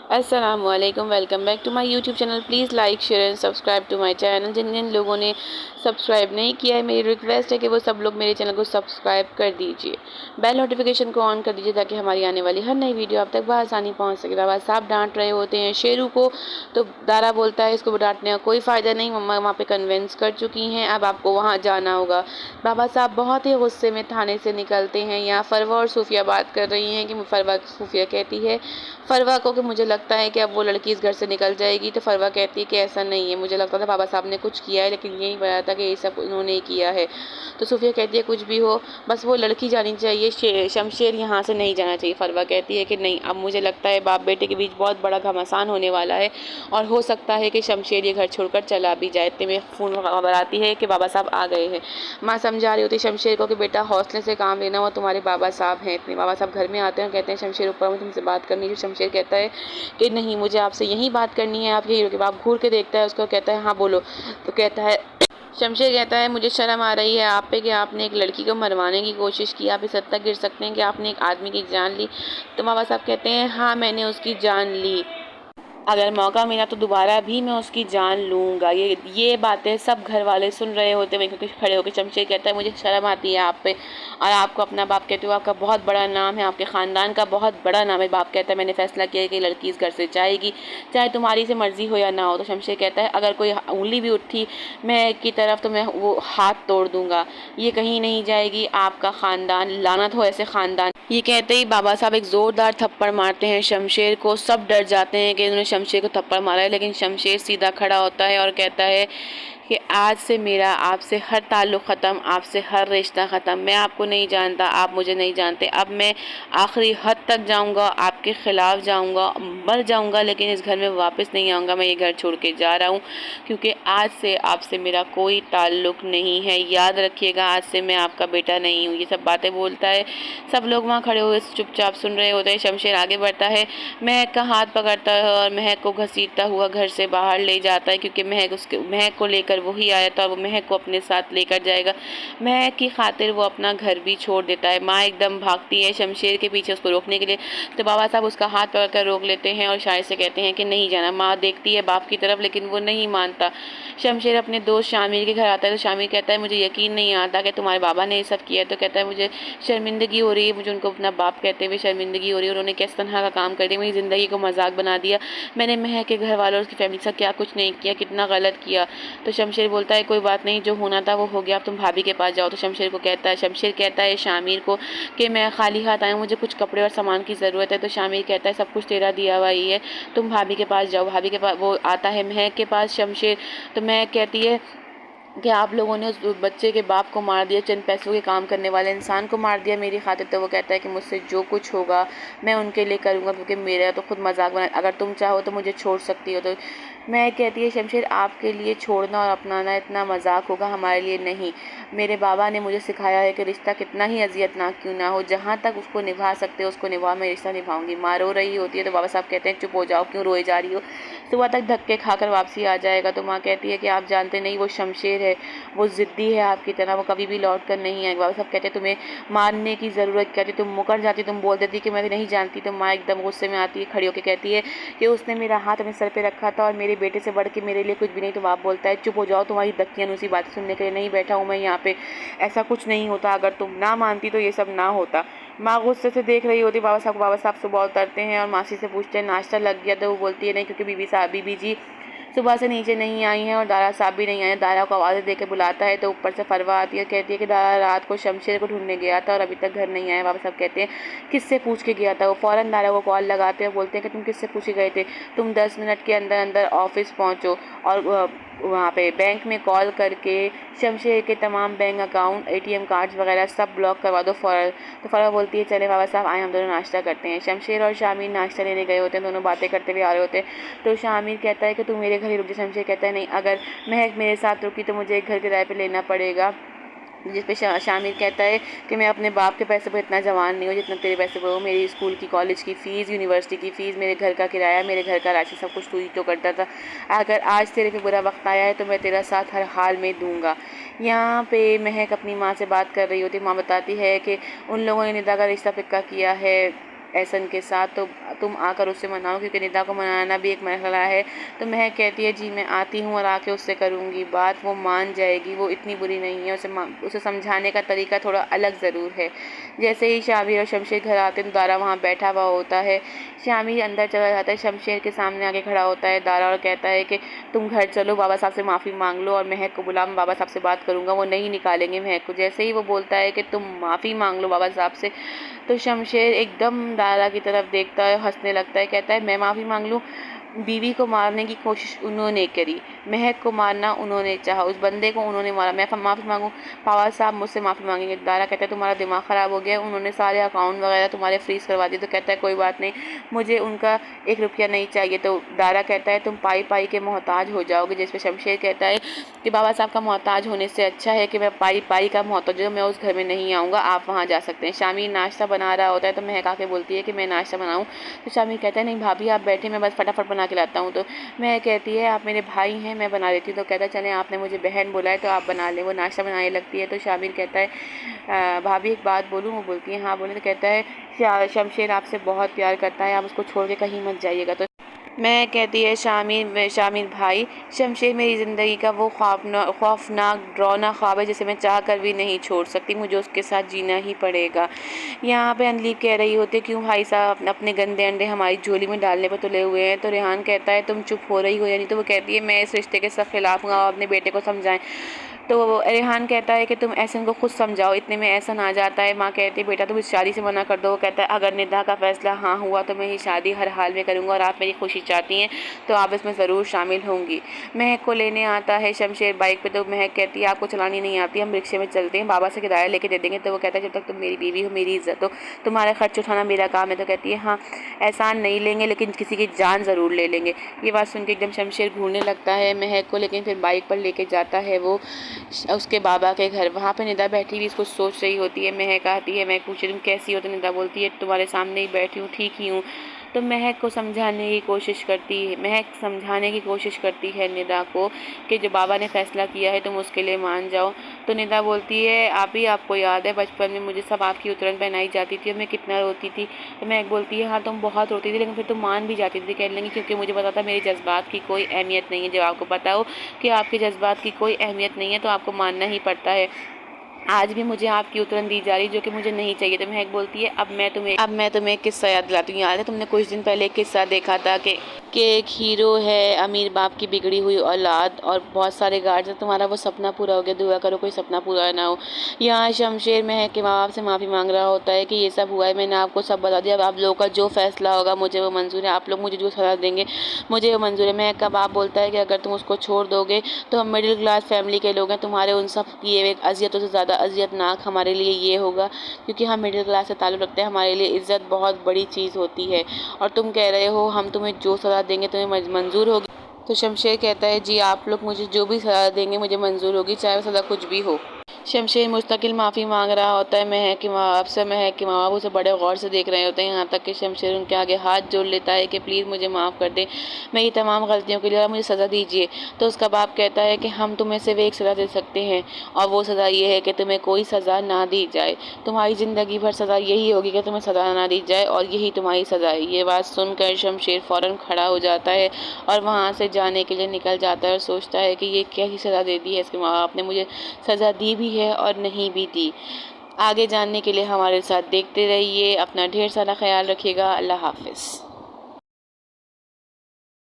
अस्सलामुअलैकुम, welcome back to my YouTube channel. Please like share and subscribe to my channel. जिन जिन लोगों ने सब्सक्राइब नहीं किया है, मेरी रिक्वेस्ट है कि वो सब लोग मेरे चैनल को सब्सक्राइब कर दीजिए, बेल नोटिफिकेशन को ऑन कर दीजिए ताकि हमारी आने वाली हर नई वीडियो आप तक बआसानी पहुंच सके। बाबा साहब डांट रहे होते हैं शेरू को, तो दारा बोलता है इसको डांटने का कोई फ़ायदा नहीं, मम्मा वहाँ पे कन्विंस कर चुकी हैं, अब आपको वहाँ जाना होगा। बाबा साहब बहुत ही गुस्से में थाने से निकलते हैं। यहाँ फरवा और सूफिया बात कर रही हैं कि फरवा सूफिया कहती है फरवा को कि मुझे लगता है कि अब वो लड़की इस घर से निकल जाएगी, तो फरवा कहती है कि ऐसा नहीं है, मुझे लगता था बाबा साहब ने कुछ किया है लेकिन यही पता था कि ये सब उन्होंने ही किया है। तो सूफिया कहती है कुछ भी हो, बस वो लड़की जानी चाहिए, शमशेर यहाँ से नहीं जाना चाहिए। फरवा कहती है कि नहीं, अब मुझे लगता है बाप बेटे के बीच बहुत बड़ा घमासान होने वाला है और हो सकता है कि शमशेर ये घर छोड़कर चला भी जाए। इतने में फ़ोन खबर आती है कि बाबा साहब आ गए हैं। माँ समझा रही होती शमशेर को कि बेटा हौसले से काम लेना, वो तुम्हारे बाबा साहब हैं। इतने बाबा साहब घर में आते हैं, कहते हैं शमशेर ऊपर में तुमसे बात करनी है। शमशेर कहता है कि नहीं, मुझे आपसे यही बात करनी है, आप यही रुके। बाप घूर के देखता है उसको, कहता है हाँ बोलो। तो कहता है शमशेर कहता है मुझे शर्म आ रही है आप पे कि आपने एक लड़की को मरवाने की कोशिश की, आप इस हद तक गिर सकते हैं कि आपने एक आदमी की जान ली। तो बाबा साहब कहते हैं हाँ, मैंने उसकी जान ली, अगर मौका मिला तो दोबारा भी मैं उसकी जान लूँगा। ये बातें सब घर वाले सुन रहे होते हैं, क्योंकि खड़े होकर शमशेर कहता है मुझे शर्म आती है आप पे, और आपको अपना बाप कहते हो, आपका बहुत बड़ा नाम है, आपके ख़ानदान का बहुत बड़ा नाम है। बाप कहता है मैंने फैसला किया है कि लड़की इस घर से जाएगी, चाहे तुम्हारी से मर्ज़ी हो या ना हो। तो शमशेर कहता है अगर कोई उंगली भी उठी मैं की तरफ तो मैं वो हाथ तोड़ दूँगा, ये कहीं नहीं जाएगी, आपका ख़ानदान लानत हो ऐसे ख़ानदान। ये कहते ही बाबा साहब एक ज़ोरदार थप्पड़ मारते हैं शमशेर को। सब डर जाते हैं कि इन्होंने शमशेर को थप्पड़ मारा है, लेकिन शमशेर सीधा खड़ा होता है और कहता है कि आज से मेरा आपसे हर ताल्लुक़ ख़त्म, आपसे हर रिश्ता ख़त्म। मैं आपको नहीं जानता, आप मुझे नहीं जानते। अब मैं आखिरी हद तक जाऊंगा, आपके ख़िलाफ़ जाऊंगा, मर जाऊंगा, लेकिन इस घर में वापस नहीं आऊँगा। मैं ये घर छोड़ के जा रहा हूँ क्योंकि आज से आपसे मेरा कोई ताल्लुक़ नहीं है। याद रखिएगा, आज से मैं आपका बेटा नहीं हूँ। ये सब बातें बोलता है। सब लोग वहाँ खड़े हुए चुपचाप सुन रहे होते हैं। शमशेर आगे बढ़ता है, महक का हाथ पकड़ता है और महक को घसीटता हुआ घर से बाहर ले जाता है, क्योंकि महक को लेकर वही आया था, वो महक को अपने साथ लेकर जाएगा। महक की खातिर वो अपना घर भी छोड़ देता है। माँ एकदम भागती है शमशेर के पीछे उसको रोकने के लिए, तो बाबा साहब उसका हाथ पकड़कर रोक लेते हैं और शायद से कहते हैं कि नहीं जाना। माँ देखती है बाप की तरफ, लेकिन वो नहीं मानता। शमशेर अपने दोस्त शामिर के घर आता है, तो शामिर कहता है मुझे यकीन नहीं आता कि तुम्हारे बाबा ने ये सब किया है। तो कहता है मुझे शर्मिंदगी हो रही है, मुझे उनको अपना बाप कहते हुए शर्मिंदगी हो रही है। उन्होंने किस तरह का काम कर दिया, मेरी ज़िंदगी को मजाक बना दिया। मैंने महक के घर वालों और उसकी फैमिली के साथ क्या कुछ नहीं किया, कितना गलत किया। तो शमशेर बोलता है कोई बात नहीं, जो होना था वो हो गया, अब तुम भाभी के पास जाओ। तो शमशेर कहता है शामिर को कि मैं खाली हाथ आया हूँ, मुझे कुछ कपड़े और सामान की ज़रूरत है। तो शामिर कहता है सब कुछ तेरा दिया हुआ ही है, तुम भाभी के पास जाओ। भाभी के पास वो आता है महक के पास शमशेर, तो महक कहती है कि आप लोगों ने उस बच्चे के बाप को मार दिया, चंद पैसों के काम करने वाले इंसान को मार दिया मेरी खातिर। तो वो कहता है कि मुझसे जो कुछ होगा मैं उनके लिए करूँगा, क्योंकि मेरा तो खुद मजाक बना, अगर तुम चाहो तो मुझे छोड़ सकती हो। तो मैं कहती है शमशेर आपके लिए छोड़ना और अपनाना इतना मजाक होगा, हमारे लिए नहीं। मेरे बाबा ने मुझे सिखाया है कि रिश्ता कितना ही अजियतनाक क्यों ना हो, जहाँ तक उसको निभा सकते हो उसको निभा, मैं रिश्ता निभाऊंगी। माँ रो रही होती है, तो बाबा साहब कहते हैं चुप हो जाओ, क्यों रोए जा रही हो, सुबह तक धक्के खाकर वापसी आ जाएगा। तो माँ कहती है कि आप जानते नहीं, वो शमशेर है, वो ज़िद्दी है आपकी तरह, वो कभी भी लौट कर नहीं आएगा। बाबा साहब कहते तुम्हें मारने की ज़रूरत क्या थी, तुम मुकर जाती, तुम बोल देती कि मैं नहीं जानती। तो माँ एकदम गुस्से में आती है, खड़ी होकर कहती है कि उसने मेरा हाथ अपने सर पे रखा था और मेरे बेटे से बढ़ के मेरे लिए कुछ भी नहीं। तो बाप बोलता है चुप हो जाओ, तुम्हारी दक्कियाँ उसी बात सुनने के लिए नहीं बैठा हूँ मैं यहाँ पे, ऐसा कुछ नहीं होता, अगर तुम ना मानती तो ये सब ना होता। माँ गुस्से से देख रही होती बाबा साहब को। बाबा साहब सुबह उतरते हैं और मासी से पूछते हैं नाश्ता लग गया, तो वो बोलती है नहीं, क्योंकि बीबी जी सुबह से नीचे नहीं आई हैं और दारा साहब भी नहीं आए। दारा को आवाज़ दे के बुलाता है, तो ऊपर से फरवा आती है, कहती है कि दारा रात को शमशेर को ढूंढने गया था और अभी तक घर नहीं आया। बाबा साहब कहते हैं किससे पूछ के गया था। वो फ़ौरन दारा को कॉल लगाते हैं, बोलते हैं कि तुम किससे पूछे गए थे, तुम 10 मिनट के अंदर अंदर ऑफिस पहुँचो और वहाँ पे बैंक में कॉल करके शमशेर के तमाम बैंक अकाउंट, एटीएम कार्ड्स वगैरह सब ब्लॉक करवा दो फ़ौरन। तो फ़ौरन बोलती है चले बाबा साहब आए, हम दोनों नाश्ता करते हैं। शमशेर और शामिर नाश्ता लेने गए होते हैं, दोनों बातें करते हुए आ रहे होते हैं। तो शामिर कहता है कि तू मेरे घर ही रुक जा। शमशेर कहता है नहीं, अगर महक मेरे साथ रुकी तो मुझे एक घर किराए पे लेना पड़ेगा। जिस पे शामिर कहता है कि मैं अपने बाप के पैसे पर इतना जवान नहीं हूँ जितना तेरे पैसे पर हो। मेरी स्कूल की, कॉलेज की फ़ीस, यूनिवर्सिटी की फ़ीस, मेरे घर का किराया, मेरे घर का राशन, सब कुछ तू ही तो करता था। अगर आज तेरे पे बुरा वक्त आया है तो मैं तेरा साथ हर हाल में दूंगा। यहाँ पे महक अपनी माँ से बात कर रही होती। माँ बताती है कि उन लोगों ने निदा का रिश्ता पक्का किया है एहसन के साथ, तो तुम आकर उससे मनाओ, क्योंकि निदा को मनाना भी एक मरहला है। तो महक कहती है जी मैं आती हूँ और आके उससे करूँगी बात, वो मान जाएगी, वो इतनी बुरी नहीं है। उसे समझाने का तरीका थोड़ा अलग ज़रूर है। जैसे ही शामिर और शमशेर घर आते हैं तो दारा वहाँ बैठा हुआ होता है। शामिर अंदर चला जाता है, शमशेर के सामने आके खड़ा होता है दारा और कहता है कि तुम घर चलो, बाबा साहब से माफ़ी मांग लो और महक को बुला, मैं बाबा साहब से बात करूँगा, वो नहीं निकालेंगे महक को। जैसे ही वो बोलता है कि तुम माफ़ी मांग लो बाबा साहब से, तो शमशेर एकदम दारा की तरफ देखता है, हंसने लगता है, कहता है मैं माफ़ी मांग लूँ? बीवी को मारने की कोशिश उन्होंने करी, महक को मारना उन्होंने चाहा, उस बंदे को उन्होंने मारा, मैं माफ़ी मांगूँ? बाबा साहब मुझसे माफ़ी मांगेंगे। दारा कहता है तुम्हारा दिमाग ख़राब हो गया, उन्होंने सारे अकाउंट वगैरह तुम्हारे फ्रीज़ करवा दिए। तो कहता है कोई बात नहीं, मुझे उनका 1 रुपया नहीं चाहिए। तो दारा कहता है तुम पाई पाई के मोहताज हो जाओगे। जिस पे शमशेर कहता है कि बाबा साहब का मोहताज होने से अच्छा है कि मैं पाई पाई का मोहताज हूँ, मैं उस घर में नहीं आऊँगा, आप वहाँ जा सकते हैं। शामिर नाश्ता बना रहा होता है तो महक आके बोलती है कि मैं नाश्ता बनाऊँ? तो शामिर कहता है नहीं भाभी आप बैठे, मैं बस फटाफट बना के लाता हूँ। तो मैं कहती है आप मेरे भाई हैं, मैं बना देती हूँ। तो कहता है चलें आपने मुझे बहन बोला है तो आप बना लें। वो नाश्ता बनाने लगती है तो शामिर कहता है भाभी एक बात बोलूँ? वो बोलती है हाँ बोले। तो कहता है शमशेर आपसे बहुत प्यार करता है, आप उसको छोड़ के कहीं मत जाइएगा। तो मैं कहती है शामिर भाई, शमशेर मेरी ज़िंदगी का वो खौफनाक डरावना ख्वाब है जिसे मैं चाह कर भी नहीं छोड़ सकती, मुझे उसके साथ जीना ही पड़ेगा। यहाँ पे अनलीब कह रही होती है क्यों भाई साहब अपने गंदे अंडे हमारी झोली में डालने पर तुले हुए हैं? तो रेहान कहता है तुम चुप हो रही हो या नहीं? तो वो कहती है मैं इस रिश्ते के सब खिलाफ हूँ, आप अपने बेटे को समझाएं। तो रेहान कहता है कि तुम एहसन को खुद समझाओ। इतने में एहसन आ जाता है। माँ कहती है बेटा तुम इस शादी से मना कर दो। वो कहता है अगर निदा का फैसला हाँ हुआ तो मैं ये शादी हर हाल में करूँगा और आप मेरी खुशी चाहती हैं तो आप इसमें ज़रूर शामिल होंगी। महक को लेने आता है शमशेर बाइक पे। तो महक कहती है आपको चलानी नहीं आती, हम रिक्शे में चलते हैं, बाबा से किराया लेके दे देंगे। तो वो कहता है जब तक तुम मेरी बीवी हो मेरी इज्जत हो, तुम्हारा खर्च उठाना मेरा काम है। तो कहती है हाँ एहसान नहीं लेंगे लेकिन किसी की जान ज़रूर ले लेंगे। ये बात सुन के एकदम शमशेर घूरने लगता है महक को, लेकिन फिर बाइक पर लेके जाता है वो उसके बाबा के घर। वहाँ पे निदा बैठी हुई इसको सोच रही होती है। महक आती है, महक पूछ रही तुम कैसी हो? तो निदा बोलती है तुम्हारे सामने ही बैठी हूँ, ठीक ही हूँ। तो महक समझाने की कोशिश करती है निदा को कि जो बाबा ने फ़ैसला किया है तुम उसके लिए मान जाओ। तो निदा बोलती है आपको याद है बचपन में मुझे सब आपकी उतरन पहनाई जाती थी और मैं कितना रोती थी? तो महक बोलती है हाँ तुम बहुत रोती थी लेकिन फिर तुम मान भी जाती थी, कह लेंगी क्योंकि मुझे पता था मेरे जज्बात की कोई अहमियत नहीं है। जब आपको पता हो कि आपके जज्बात की कोई अहमियत नहीं है तो आपको मानना ही पड़ता है। आज भी मुझे आपकी उतरन दी जा रही जो कि मुझे नहीं चाहिए। तो महक बोलती है अब मैं तुम्हें एक किस्सा याद दिलाती हूँ। याद है तुमने कुछ दिन पहले एक किस्सा देखा था कि एक हीरो है, अमीर बाप की बिगड़ी हुई औलाद और बहुत सारे गार्ड्स हैं, तुम्हारा वो सपना पूरा हो गया, दुआ करो कोई सपना पूरा ना हो। यहाँ शमशेर महक के माँ बाप से माफ़ी मांग रहा होता है कि ये सब हुआ है, मैंने आपको सब बता दिया, अब आप लोगों का जो फैसला होगा मुझे वो मंजूर है, आप लोग मुझे जो सज़ा देंगे मुझे वो मंजूर है। महक का बाप बोलता है कि अगर तुम उसको छोड़ दोगे तो हम मिडिल क्लास फैमिली के लोग हैं, तुम्हारे उन सब किए हुए अजियतों से ज़्यादा अजियतनाक हमारे लिए ये होगा क्योंकि हम मिडिल क्लास से ताल्लुक़ रखते हैं, हमारे लिए इज़्ज़त बहुत बड़ी चीज़ होती है और तुम कह रहे हो हम तुम्हें जो सज़ा देंगे तुम्हें मंजूर होगी। तो शमशेर कहता है जी आप लोग मुझे जो भी सज़ा देंगे मुझे मंजूर होगी, चाहे वो सज़ा कुछ भी हो। शमशेर मुस्तकिल माफ़ी मांग रहा होता है महक के माँ बाप से। महक के माँ बाप उसे बड़े गौर से देख रहे होते हैं, यहाँ तक कि शमशेर उनके आगे हाथ जोड़ लेता है कि प्लीज़ मुझे माफ़ कर दें, मेरी तमाम गलतियों के लिए और मुझे सज़ा दीजिए। तो उसका बाप कहता है कि हम तुम्हें सिर्फ एक सज़ा दे सकते हैं और वो सज़ा ये है कि तुम्हें कोई सज़ा ना दी जाए, तुम्हारी ज़िंदगी भर सज़ा यही होगी कि तुम्हें सज़ा ना दी जाए और यही तुम्हारी सज़ा है। ये बात सुनकर शमशेर फ़ौरन खड़ा हो जाता है और वहाँ से जाने के लिए निकल जाता है और सोचता है कि ये कैसी सज़ा दे दी है इसके माँ बाप ने, मुझे सज़ा दी भी है और नहीं भी दी। आगे जानने के लिए हमारे साथ देखते रहिए। अपना ढेर सारा ख्याल रखिएगा। अल्लाह हाफ़िज़।